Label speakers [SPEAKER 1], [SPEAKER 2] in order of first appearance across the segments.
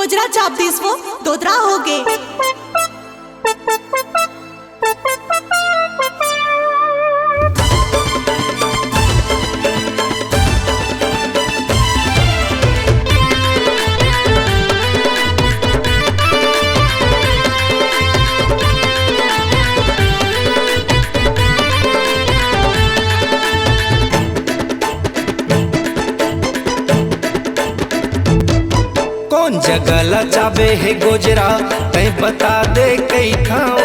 [SPEAKER 1] गोजरा चाप दीस वो दोदरा हो गे।
[SPEAKER 2] कौन जगह लचाबे है गोजरा तय बता दे कई थाओ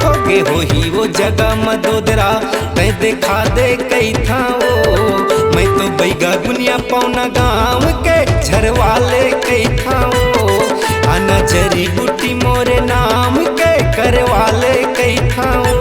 [SPEAKER 2] होगे हो ही वो जगह मदोदरा तय दिखा दे कई थाओ। मैं तो बैगा गुनिया पौना गाँव के झरवाले कई थाओ आना जरी बूटी मोरे नाम के करवाले कई थाओ।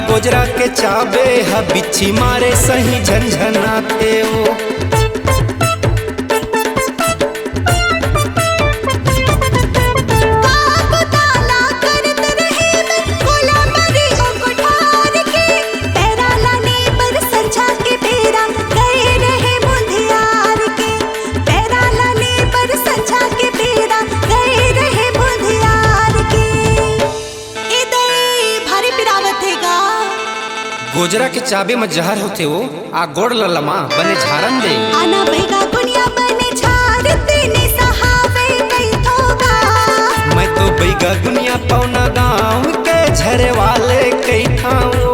[SPEAKER 2] गोजरा के चाबे हा बिच्छी मारे सही झंझनाते वो। गोजरा के चाबे में जहर होते वो आ गोड़ ललमा बने झारन दे
[SPEAKER 1] आना बैगा गुनिया बने झारते ने सहावे कई थोगा।
[SPEAKER 2] मैं तो बैगा गुनिया पौना गाँव के झरे वाले कई थाओ।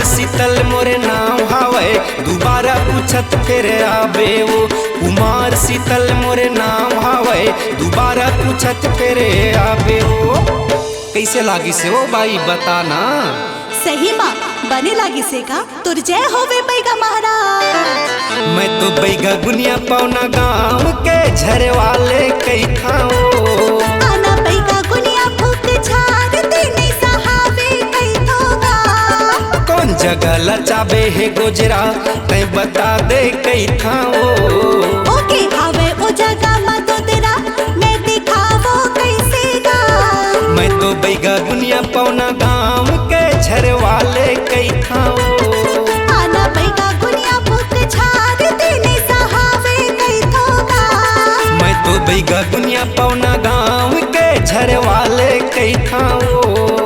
[SPEAKER 2] शीतल मोरे नाम हावे दोबारा पूछत फिर आबे वो। कुमार शीतल मोरे नाम हावे दोबारा पूछत फिर आबे वो। कैसे लागी से वो बाई बताना।
[SPEAKER 1] सही माँ बने लागी से का तुर जय होवे बैगा महाराज।
[SPEAKER 2] मैं तो बैगा गुनिया पौना गाँव के झरे वाले कई खाओ।
[SPEAKER 1] आना बैगा गुनिया भूख झाड़ देने सहावे कई थोगा।
[SPEAKER 2] कौन जगह लचाबे है गोजरा तय बता दे कई थाओ।
[SPEAKER 1] ओके हावे ओ जगह मदोदरा मैं दिखावो कैसे गा।
[SPEAKER 2] मैं तो बैगा गुनिया पौना गाँव के झरे वाले कई थाओ।
[SPEAKER 1] आना बैगा गुनिया भूख झाड़ देने सहावे कई थोगा।
[SPEAKER 2] मैं तो बैगा गुनिया पौना गाँव के झरे वाले कई थाओ।